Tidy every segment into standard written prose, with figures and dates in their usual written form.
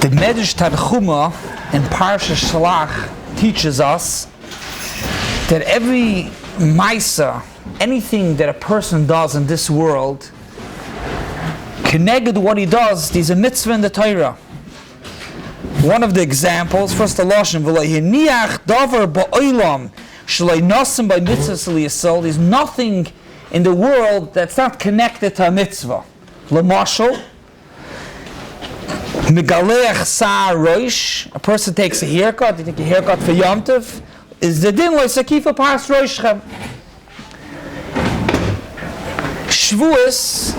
The Medrash Tanchuma in Parsha Shalach teaches us that every Maisa, anything that a person does in this world, connected to what he does, there's a mitzvah in the Torah. One of the examples, first the Lashon, v'lohiniach davar ba'olam shloi nasim by mitzvah l'yisol. There's nothing in the world that's not connected to a mitzvah. L'mashal, megaleach sa'ar roish, a person takes a haircut, you take a haircut for Yom Tov, is the din lo'isakifa pas roishchem. Shavuos,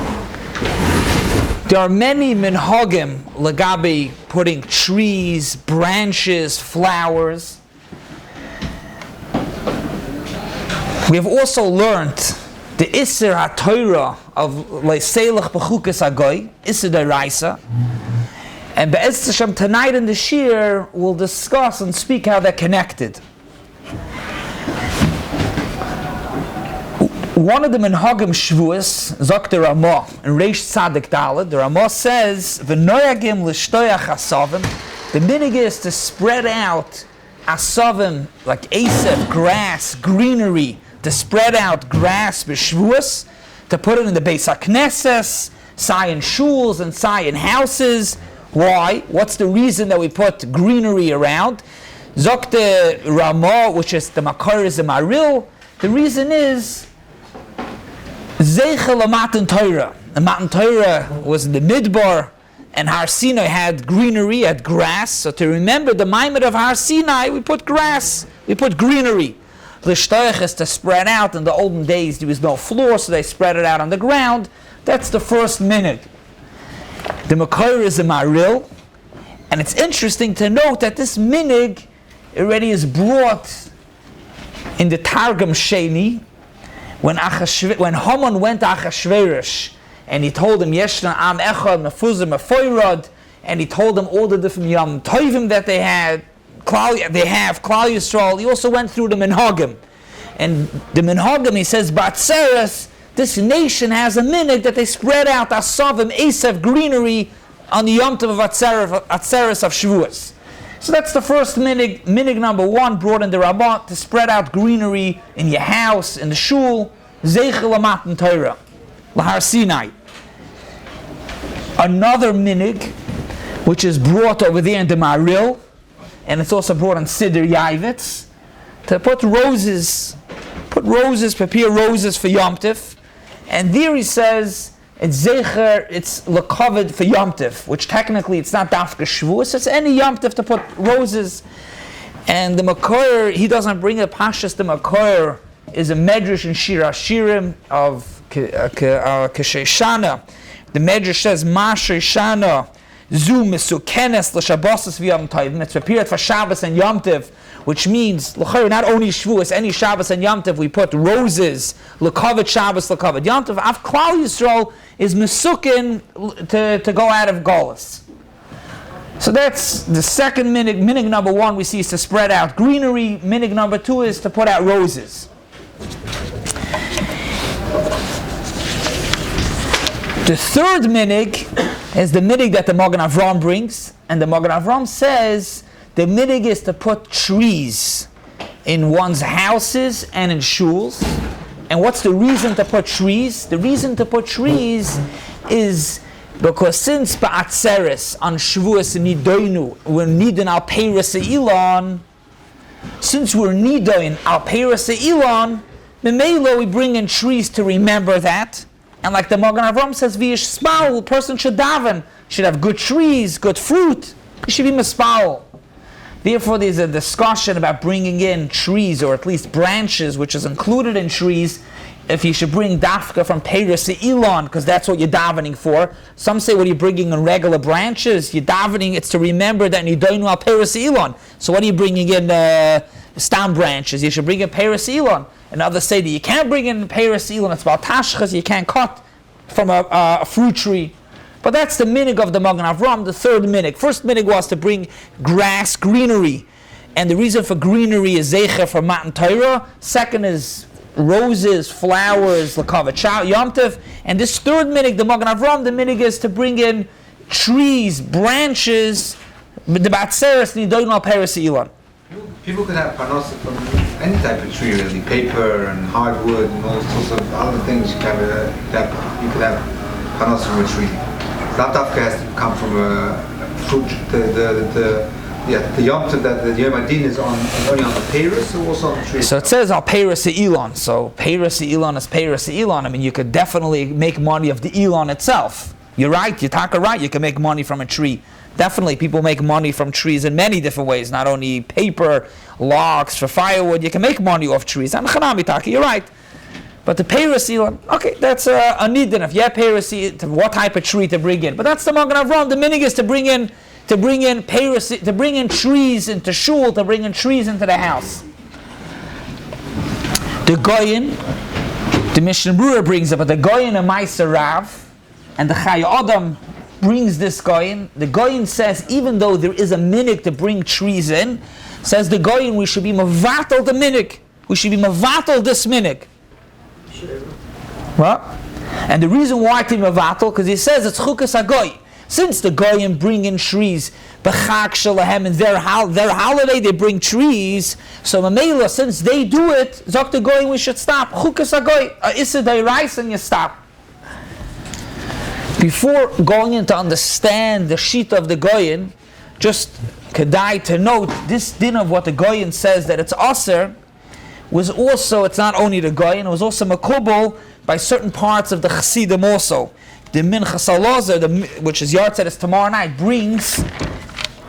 there are many minhagim legabi putting trees, branches, flowers. We have also learned the Isser HaTorah of Leiselech B'chukos Hagoy, Isser D'Oraisa. And Be'ez Hashem, tonight in the Shiur, we'll discuss and speak how they're connected. One of the Minhagim Shavuos, Zok the Ramah, in Reish Tzadik Dalet, the Ramah says, V'noyagim l'shtoyach asavim, the minhag is to spread out asavim, like asif, grass, greenery, to spread out grass b'Shavuos, to put it in the Beis HaKnesses, sai in shuls and sai in houses. Why? What's the reason that we put greenery around? Zok the Ramah, which is the Makar is the Maril, the reason is Zeichel Matan Torah. The Matan Torah was in the Midbar, and Har Sinai had greenery, had grass. So to remember the Maimed of Har Sinai, we put grass, we put greenery. L'shtoyach is to spread out. In the olden days, there was no floor, so they spread it out on the ground. That's the first minhag. The Makor is a Maril, and it's interesting to note that this minhag already is brought in the Targum Sheni. When Haman went to Achashverosh and he told him Yeshna Am Echad Mefuzim Mefoirad, and he told him all the different Yom Tovim that they have Klal Yisrael, he also went through the Minhagim. And the Minhagim, he says, Batzeres, this nation has a minhag that they spread out Asavim, Asaf, greenery on the Yom Tov of Atzeres of Shavuos. So that's the first minhag. Minhag number one, brought in the Rabbah, to spread out greenery in your house, in the shul. Zeichel Matan Torah, Lahar Sinai. Another minhag, which is brought over there in the Maril, and it's also brought in Siddur Yavitz, to put roses, prepare roses for Yom Tov. And there he says, it's Zecher, it's Lekavod for Yom Tov, which technically it's not Dafka Shavuos, it's any Yom Tov to put roses. And the Makor, he doesn't bring a Pashas, the Makor is a Medrash in Shir HaShirim of Kesheishana. The Medrash says, Ma Sheishana, Zu Mesukenes L'Shabbosos v'Yom Tovim, it's prepared for Shabbos and Yom Tov, which means, not only Shavuos, any Shabbos and Yom Tov, we put roses, Lekavod Shabbos, Lekavod Yom Tov. Av Klal Yisrael is Mesukin to go out of Golus. So that's the second minhag. Minhag number one we see is to spread out greenery. Minhag number two is to put out roses. The third minhag is the minhag that the Magen Avram brings, and the Magen Avram says the minhag is to put trees in one's houses and in shuls. And what's the reason to put trees? The reason to put trees is because since Ba'atzeres on Shavuos Nidoinu, we're Nidon al Peiros Elon, since we're Nidon al Peiros Elon, Memelo we bring in trees to remember that. And like the Magen Avram says, V'yish Spal, a person should daven, should have good trees, good fruit, he should be Mispal. Therefore, there's a discussion about bringing in trees, or at least branches, which is included in trees, if you should bring dafka from Peiros Elon, because that's what you're davening for. Some say, what are you bringing in regular branches? You're davening, it's to remember that you don't know Peiros Elon. So what are you bringing in stam branches? You should bring in Peiros Elon. And others say that you can't bring in Peiros Elon, it's about tashchas, you can't cut from a fruit tree. But that's the minhag of the Magen Avram, the third minhag. First minhag was to bring grass, greenery. And the reason for greenery is Zecher for Matan Torah. Second is roses, flowers, Lekavod Yom Tov. And this third minhag, the Magen Avram, the minhag is to bring in trees, branches the batzeres nidoin al peres ilon. People can have panos from any type of tree, really, paper and hardwood and all sorts of other things. You can have panos from a tree. Latafka has to come from a fruit. The yom that the Yom Adin is only on the peiros or also on the tree. So it says al peiros elon. So peiros elon is peiros elon. I mean, you could definitely make money of the elon itself. You're right. You're talking right. You can make money from a tree. Definitely, people make money from trees in many different ways. Not only paper, logs for firewood. You can make money off trees. And chanami taki, you're right. But the peiros elon, okay, that's a nidin. If you have peiros, what type of tree to bring in? But that's the Magen Avraham. The minhag is to bring in trees into shul, to bring in trees into the house. The Goyin, the Mishnah Berurah brings it, but the Goyin and Meiser Rav, and the Chai Adam brings this Goyin. The Goyin says, even though there is a minhag to bring trees in, says the Goyin, we should be mavatal the minhag. We should be mavatal this minhag. What? And the reason why to be mavatal, because he says it's Chukos HaGoy. Since the Goyim bring in trees, b'chag shalahem, in their holiday they bring trees, so Mamela, since they do it, zok the Goyim, we should stop. Chukos HaGoy, issa deirais, and you stop. Before going in to understand the sheet of the Goyim, just kedai to note, this din of what the Goyim says that it's aser, was also, it's not only the Goyim, it was also makubal by certain parts of the Chassidim also. The Minchas Alazar, which is Yartzeit, is tomorrow night, brings,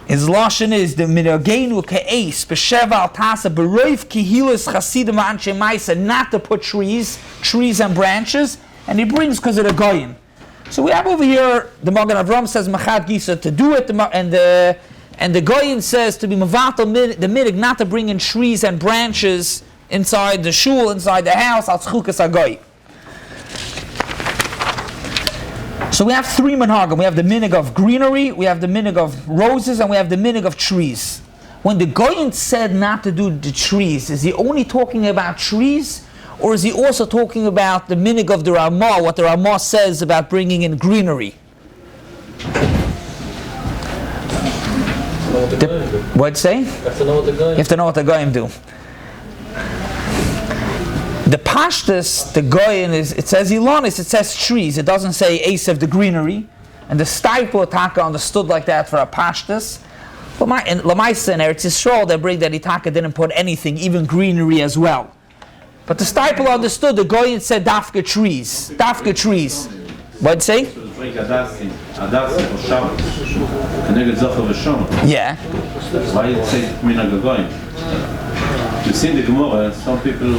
his lashon is the Minhagenu ke'eis b'sheva al tasa b'roiv kihilas Chasidim v'anshe ma'isa, not to put trees and branches, and he brings because of the Goyim. So we have over here the Magen Avraham says Machad Gisa to do it, and the Goyim says to be Mavatal the minhag not to bring in trees and branches inside the shul, inside the house, al Chukos HaGoy. So we have three minhagim. We have the minhag of greenery, we have the minhag of roses, and we have the minhag of trees. When the Goyin said not to do the trees, is he only talking about trees, or is he also talking about the minhag of the Ramah, what the Ramah says about bringing in greenery? What'd say? You have to know what the Goyim. You have to know what the Goyim do. The pashtus, the Goyin is, it says Ilonis, it says trees. It doesn't say Esav the greenery. And the Staipo Taka understood like that for a pashtus. In Lamaisa and Eretz Yisrael, they bring that Itaka didn't put anything, even greenery as well. But the Staipo understood, the Goyin said Dafka trees. Dafka trees. What'd it say? Yeah. Why you say Minhag Goyin? You see in the Gemara, some people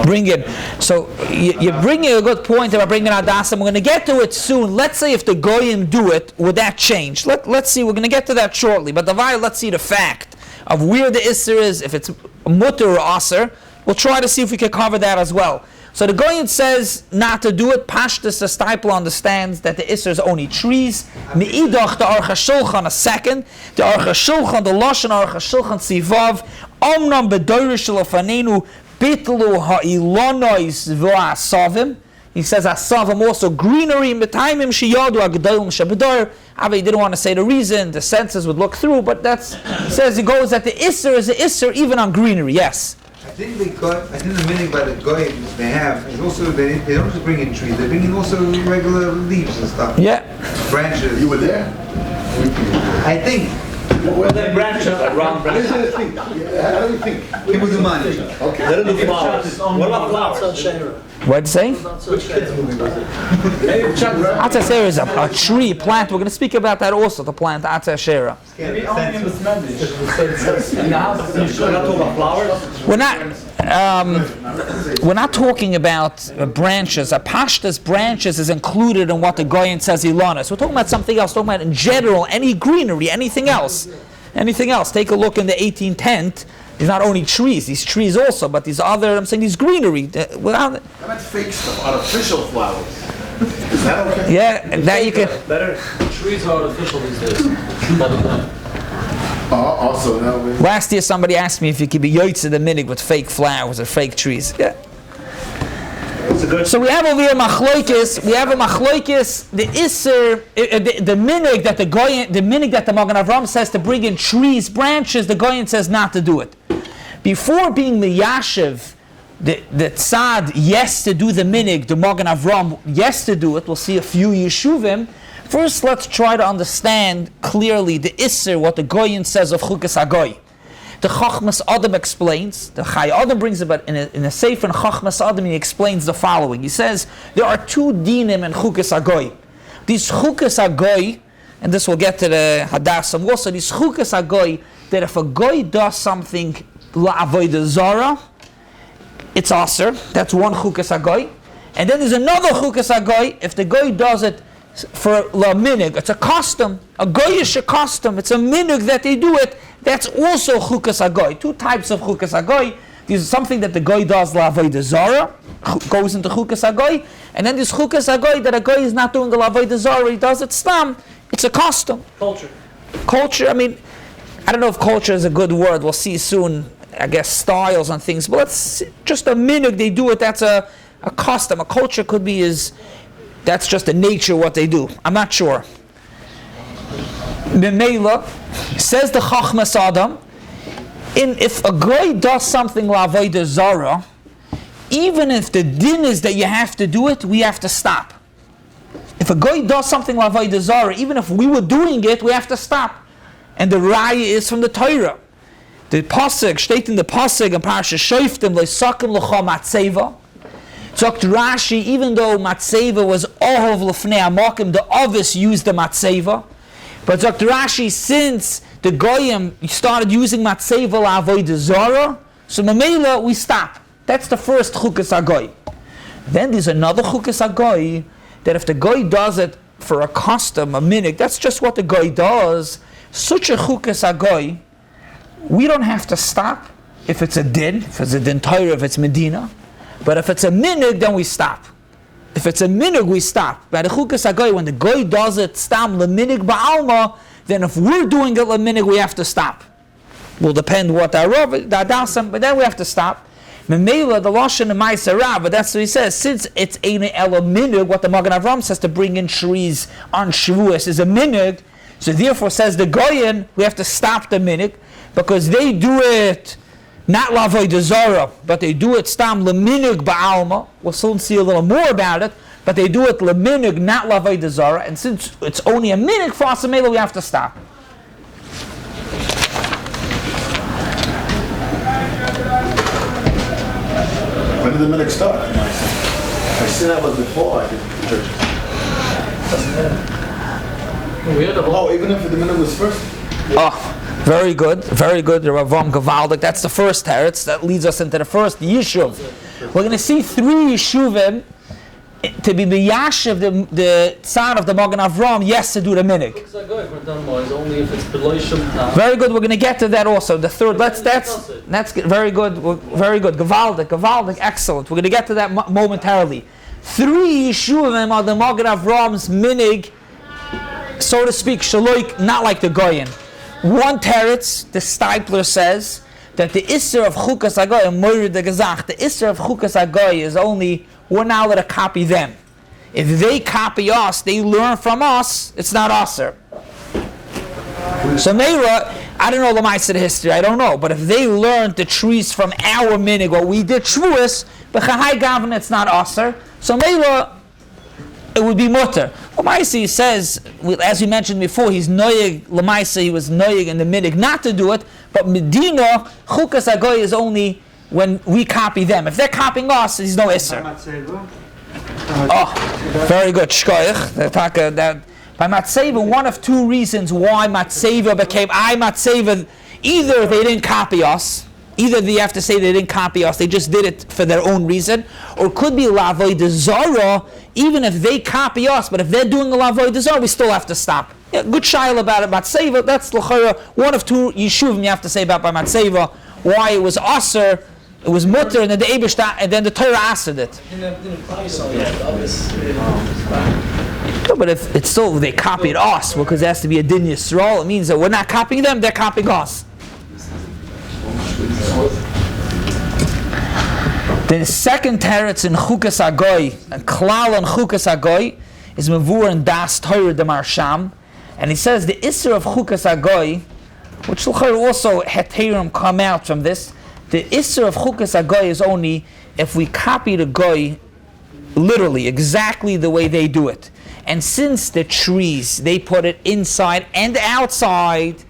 bring it. So you're bringing a good point about bringing Adasam. We're going to get to it soon. Let's say if the Goyim do it, would that change? Let's see. We're going to get to that shortly. But let's see the fact of where the Isser is, if it's Mutter or Aser. We'll try to see if we can cover that as well. So the Goyin says not to do it. Pashtus, the Stipel understands that the Isser is only trees. Me'idach, the Aruch HaShulchan, a second. The Aruch HaShulchan, the Lashon Aruch HaShulchan Sivav, Omnam B'doirish Lofanenu, Bitlu Ha'ilonois V'asavim. He says Asavim also greenery in B'taimim Shiyadu Agdalim Shabador. He didn't want to say the reason, the senses would look through, but says he goes that the Isser is the Isser even on greenery, yes. I think the minhag by the Goyim they have is also they don't just bring in trees, they bring in also regular leaves and stuff. Yeah. Branches. You were there? I think. Well, the branches, round branches. How do you think? People do money. Okay. Let them do flowers. What about flowers? What'd you say? Which kids movie was it? Atzah Shera is a tree, plant. We're going to speak about that also, the plant Atzah Shera. Maybe only in the Spanish. In the house, you should not talk about flowers? We're not talking about branches. A pashtas branches is included in what the Goyin says Ilanis. We're talking about something else. We're talking about in general, any greenery, anything else. Anything else. Take a look in the 1810th. These not only trees, these trees also, but these other, I'm saying these greenery. That's fake stuff, artificial flowers. Is that okay? Yeah, that you can. Better. Trees are artificial these days. Also, now last year somebody asked me if you could be yoitz the minhag with fake flowers or fake trees. Yeah. So we have over here machloikis. We have a machloikis. The iser, the minhag that the minhag that the Magen Avraham says to bring in trees, branches. The goyin says not to do it. Before being miyashiv, the tzad yes to do the minhag. The Magen Avraham yes to do it. We'll see a few yeshuvim. First, let's try to understand clearly the iser, what the goyin says of chukas hagoy. The Chachmas Adam explains, the Chai Adam brings it, but in a sefer in Chachmas Adam he explains the following. He says, there are two dinim in Chukas Hagoy. These Chukas Hagoy, and this will get to the Hadassah also, these Chukas Hagoy, that if a goy does something la'avodah zara, it's aser. That's one Chukas Hagoy. And then there's another Chukas Hagoy, if the goy does it for la minhag, it's a custom, a goyish custom, it's a minhag that they do it, that's also chukas hagoy. Two types of chukas hagoy. This is something that the goy does la avodah zara, goes into chukas hagoy, and then this chukas hagoy that a goy is not doing a la avodah zara, he does it stam, it's a custom. Culture, I mean, I don't know if culture is a good word, we'll see soon, I guess styles and things, but it's just a minhag, they do it, that's a custom. A culture could be that's just the nature of what they do. I'm not sure. Memela, says the Chachmas Adam, if a goy does something la'avodah zara, even if the din is that you have to do it, we have to stop. If a goy does something la'avodah zara, even if we were doing it, we have to stop. And the raya is from the Torah. The pasuk, steht in the pasuk in Parashat Shoftim, le'sakim l'cha matzeva. Zokt Rashi, even though matzeva was ohov l'fnei amakim, the ovis used the matzeva. But Zokt Rashi, since the goyim started using matzeva la'avodah zara, so mamela we stop. That's the first chukas hagoy. Then there's another chukas hagoy that if the goy does it for a custom, a minhag, that's just what the goy does. Such a chukas hagoy, we don't have to stop if it's a din, Torah, if it's Medina. But if it's a minhag, then we stop. If it's a minhag, we stop. By the chukas hagoy, when the goy does it stam leminhag ba'alma, then if we're doing it leminhag, we have to stop. Will depend what the adasam, but then we have to stop. Memela, the lashon of Ma'aser Rav, but that's what he says. Since it's ein ela minhag, what the Magen Avraham says to bring in trees on Shavuos is a minhag. So therefore, says the goyin, we have to stop the minhag because they do it. Not la'avodah zara, but they do it stam leminhag ba'alma. We'll soon see a little more about it, but they do it leminhag, not la'avodah zara. And since it's only a minhag for us, we have to stop. When did the minhag start? I see that was before I did the churches. Oh, even if the minhag was first? Oh. Very good, the Ravam Gavaldik. That's the first teretz that leads us into the first yishuv. We're going to see three yishuvim to be miyashiv the tzad of the Magen Avraham, yes, to do the minhag. Very good. We're going to get to that also. The third. That's very good. Very good. Gavaldik, excellent. We're going to get to that momentarily. Three yishuvim are the Magen Avraham's minhag, so to speak, shaloik, not like the goyin. One teretz, the Stipler says that the Isser of Chukas Hagoy, the Isser of Chukas Hagoy is only, we're now allowed to copy them. If they copy us, they learn from us, it's not Aser. So Meira, I don't know the Ma'aser history, I don't know, but if they learned the trees from our minhag, what we did Shavuos, but Chahai Gavin, it's not Aser. So Meira, it would be mutter. Lamaisi says, as we mentioned before, he's noyeg. Lamaisi, he was noyeg in the minhag not to do it. But Medina chukas hagoy is only when we copy them. If they're copying us, there's no iser. Oh, very good. Shkoich. By matzeva, one of two reasons why matzeva became matzeva. Either they didn't copy us. Either they have to say they didn't copy us, they just did it for their own reason, or it could be la'avodah zara, even if they copy us, but if they're doing a la'avodah zara, we still have to stop. Yeah, good shaila about it, matzeva, that's l'chara, one of two yeshuvim you have to say about by matzeva, why it was aser, it was mutter, and then the Abolished, and then the Torah asered it. No, but if it's still, they copied us, because it has to be a din yisrael, it means that we're not copying them, they're copying us. The second teretz in Chukos Agoy, a klal on Chukos Agoy, is Mavur and Das Torah de Marsham, and he says the Isser of Chukos Agoy, which also heterim come out from this. The Isser of Chukos Agoy is only if we copy the Goy literally, exactly the way they do it. And since the trees, they put it inside and outside,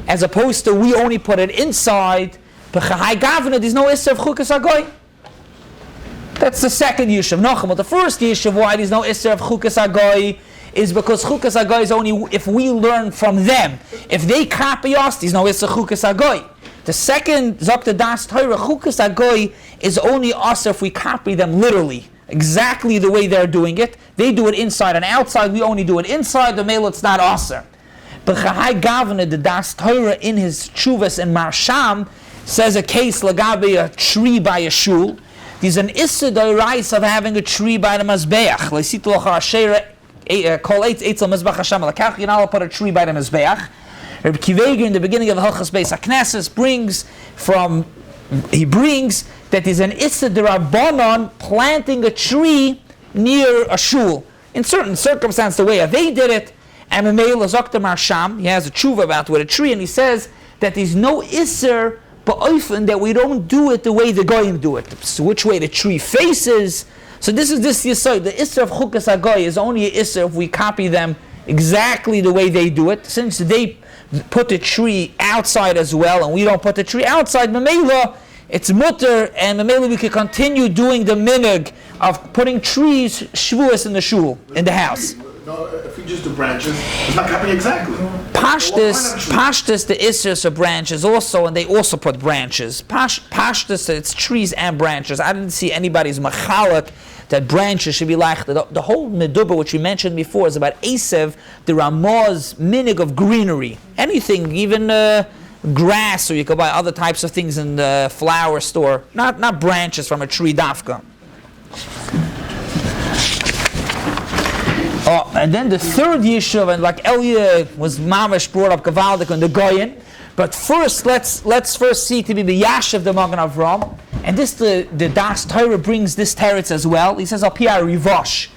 as opposed to we only put it inside, there's no Isser of Chukos Agoy. That's the second Yishuv Nachum. But the first Yishuv, why there's no Isser of Chukos Agoy, is because Chukos Agoy is only if we learn from them. If they copy us, there's no Isser of Chukos Agoy. The second Zokta Das Torah, Chukos Agoy, is only us if we copy them literally, exactly the way they're doing it. They do it inside and outside, we only do it inside, the male it's not aser. But Chahai Gavna, the Das Torah, in his Chuvas and Marsham, says a case lagabe a tree by a shul. There's an Issa Dorais of having a tree by the Mizbeach. You're not put a tree by the Mizbeach. Rabbi Kiveger in the beginning of Hilchos Beis HaKnesses brings that there's an Issa D'Rabbanan planting a tree near a shul. In certain circumstances, the way they did it, and Memeil Zokta Marsham, he has a tshuva about with a tree, and he says that there's no Isser but often that we don't do it the way the Goyim do it. So which way the tree faces. So this Yisod. The Isser of Chukos Agoy is only an Isser if we copy them exactly the way they do it. Since they put the tree outside as well, and we don't put the tree outside, Mamela, it's mutter, and Mamela we can continue doing the minhag of putting trees, Shavuos in the shul, in the house. No, if we just do branches, it's not copying exactly. Pashtus, the Isers are branches also, and they also put branches. Pashtus, it's trees and branches. I didn't see anybody's machalak that branches should be like the whole Neduba, which we mentioned before, is about Esev, the Ramah's minhag of greenery. Anything, even grass, or you could buy other types of things in the flower store. Not branches from a tree dafka. Oh, and then the third Yishuv, and like Elia was mamash brought up Gavaldik on the Goyen. But first, let's first see to be the Yashav the Magen Avram. And this the Das Torah brings this teretz as well. He says up here Rivosh.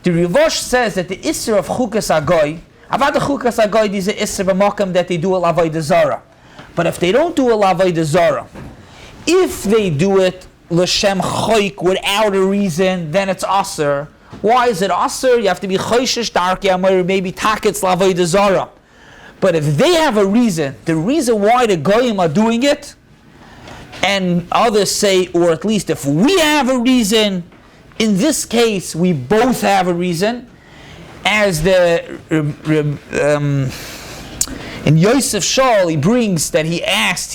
The Rivosh says that the Isser of Chukos Agoy, about the Chukos Agoy, is the Isser b'Makom that they do a Avodah Zarah. But if they don't do a Avodah Zarah, if they do it l'shem choik without a reason, then it's aser. Why is it aser? You have to be choishish dark yamor, maybe takets l'avodah zarah. But if they have a reason, the reason why the goyim are doing it, and others say, or at least if we have a reason, in this case we both have a reason, as the in Yosef Shaul he brings that he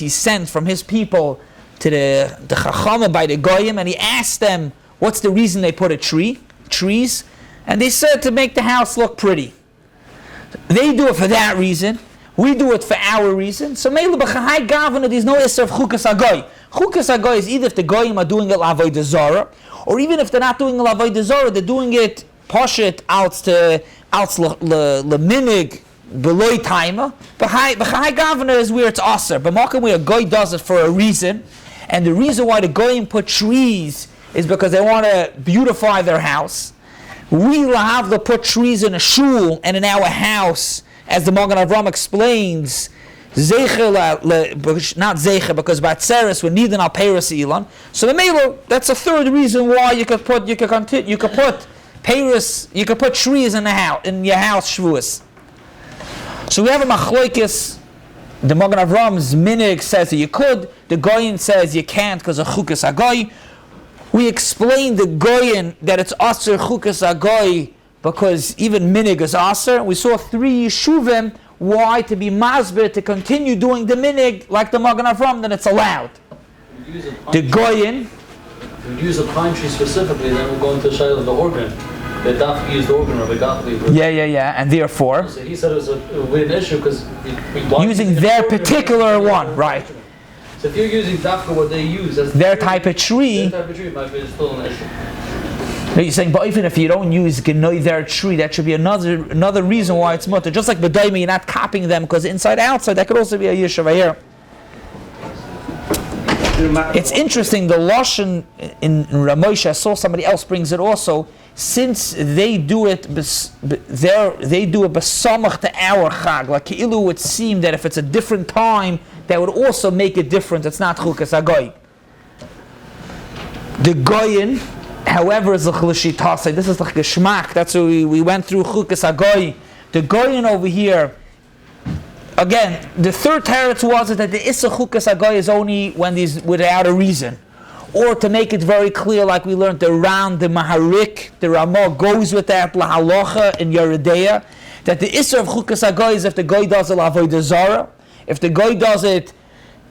sent from his people to the Chachama by the goyim, and he asked them what's the reason they put trees, and they said to make the house look pretty. They do it for that reason. We do it for our reason. So Meila b'chahai gavana, there's no Isser of Chukos Agoy. Chukos Agoy is either if the goyim are doing it l'avodah zarah, or even if they're not doing it l'avodah zarah, they're doing it poshet outs l'minig beloy taima. B'chahai gavana is where it's aser. But Malcolm where a goy does it for a reason, and the reason why the goyim put trees is because they want to beautify their house. We lahavla put trees in a shul and in our house, as the Magen Avram explains, not zecher, because batzeres we're needing al peiros ilan. So the melo, that's a third reason why you could put peiros, you could put trees in your house Shavuos. So we have a machloikis. The Magen Avram's minhag says that you could. The Goyen says you can't because of Chukos Agoy. We explained the Goyen that it's aser Chukos Agoy because even minhag is aser. We saw 3 yeshuvim why to be masber to continue doing the minhag like the Magen Avram, then it's allowed. The Goyen. If we use a pine tree specifically, then we'll go into the shayla of the organ. The Daf used the organ, Rabbi Gottlieb. Yeah, and therefore. So he said it would be an issue because using their particular one, right? So if you're using Dafka what they use as their type of tree, it might be still an issue. No, you're saying, but even if you don't use Genoi their tree, that should be another reason why it's mutter. Just like B'daimi, you're not copying them because inside outside, that could also be a Yishuv here. It's interesting, the Lashon in Ramosh, I saw somebody else brings it also, since they do it besamach to our Chag, like Ki'ilu would seem that if it's a different time, that would also make it different. It's not Chukas HaGoy. The Goyin, however, is the Chlishitase. This is the Geschmack. That's what we went through Chukas HaGoy. The Goyin over here, again, the third teretz was that the Issa Chukas HaGoy is only when these without a reason. Or to make it very clear, like we learned, the Ran, the Maharik, the Ramah goes with that, La Halacha in Yeridea, that the Issa of Chukas HaGoy is if the Goy does it L'Avodah Zarah, if the Goy does it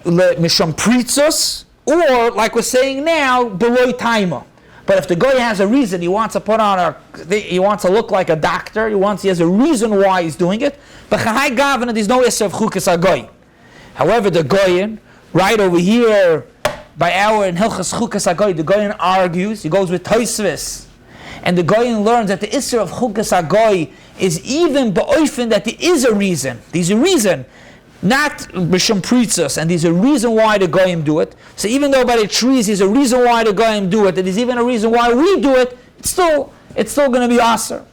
Misham Pritzus, or, like we're saying now, Beloy Taima. But if the Goy has a reason, he wants to put on he wants to look like a doctor, he has a reason why he's doing it, but Chahai Gavana, there's no Issa of Chukas HaGoy. However, the Goyin, right over here, by our in Hilchas Chukas HaGoy, the Goyin argues, he goes with Tosfos, and the Goyin learns that the Isser of Chukas HaGoy is even ba'ofen that there is a reason. There's a reason, not b'shem pritzos, and there's a reason why the Goyim do it. So even though by the trees there's a reason why the Goyim do it, and there's even a reason why we do it, it's still going to be aser.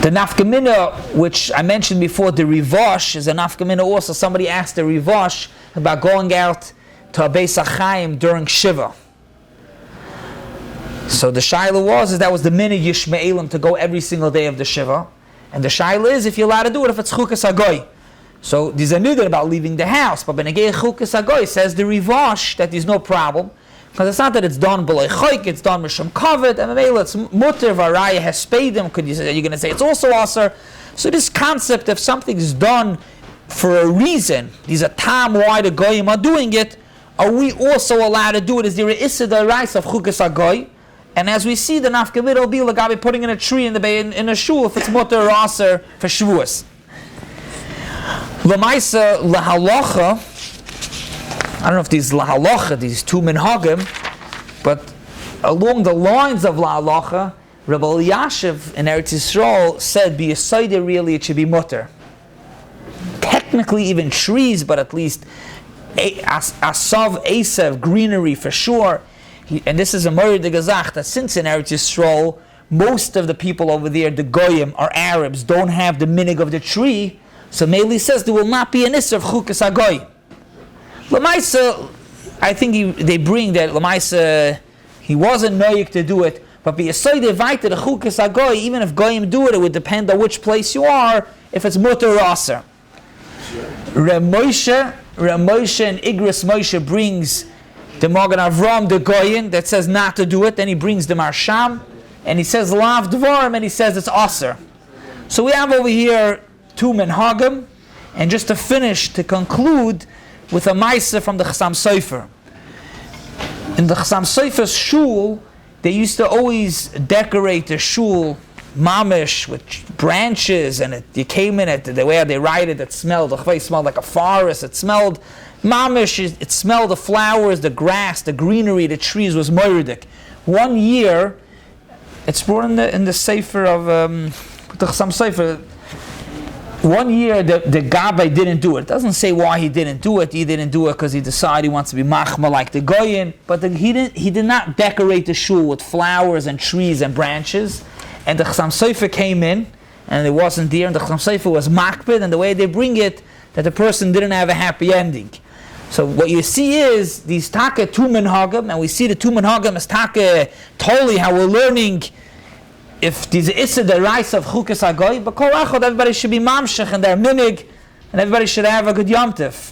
The nafkamina, which I mentioned before, the rivash is a nafkamina also. Somebody asked the rivash about going out to a Beis HaChaim during Shiva. So the shaila was that was the minhag Yishmaelim to go every single day of the Shiva. And the shaila is if you're allowed to do it if it's Chukas HaGoy. So there's a nidr about leaving the house, but Benegei Chukas HaGoy says the rivash that there's no problem. Because it's not that it's done b'loy choik, it's done mishum kavod, and maybe it's mutter v'araya has paid them. You're going to say it's also aser. So this concept of something's done for a reason, there's a time why the goyim are doing it, are we also allowed to do it? Is there a issa d'oraisa of chukas hagoy? And as we see, the nafkamid will be like putting in a tree in a shul if it's mutter or aser for Shavuos. L'maisa lahalacha. I don't know if these lahalacha, these two minhagim, but along the lines of lahalacha, Rabbi Yashiv in Eretz Yisrael said, "Be a seder really, it should be mutter." Technically, even trees, but at least asav, asav, greenery for sure. And this is a morid de gazach that since in Eretz Yisrael, most of the people over there, the goyim, are Arabs, don't have the minhag of the tree. So Meili says there will not be an issur of chukas hagoy. Lamaisa, I think they bring that Lamaisa, he wasn't noyik to do it, but be a soide vaita the chukas hagoy, even if goyim do it, it would depend on which place you are, if it's mutter or aser. Ramoshe and Igris Moshe brings the Magen Avram, the goyin, that says not to do it, then he brings the Marsham, and he says lav dvarim, and he says it's aser. So we have over here two minhagim, and just to finish, to conclude, with a Maisa from the Chassam Sofer. In the Chassam Sofer's shul, they used to always decorate the shul mamish with branches, and you came in it, the way they write it smelled, the chvei smelled like a forest, it smelled mamish, it smelled the flowers, the grass, the greenery, the trees was moiridik. One year, it's brought in the Sefer of the Chassam Sofer. One year the Gabbai didn't do it. It doesn't say why he didn't do it. He didn't do it because he decided he wants to be machma like the Goyin. But he did not decorate the shul with flowers and trees and branches. And the Chassam Sofer came in, and it wasn't there. And the Chassam Sofer was makbid, and the way they bring it, that the person didn't have a happy ending. So what you see is these taka two minhagim, and we see the two minhagim as taka totally how we're learning. If there's issa the rice of chukas hagoy, but kol echad, everybody should be mamshech and their minhag, and everybody should have a good yom tif.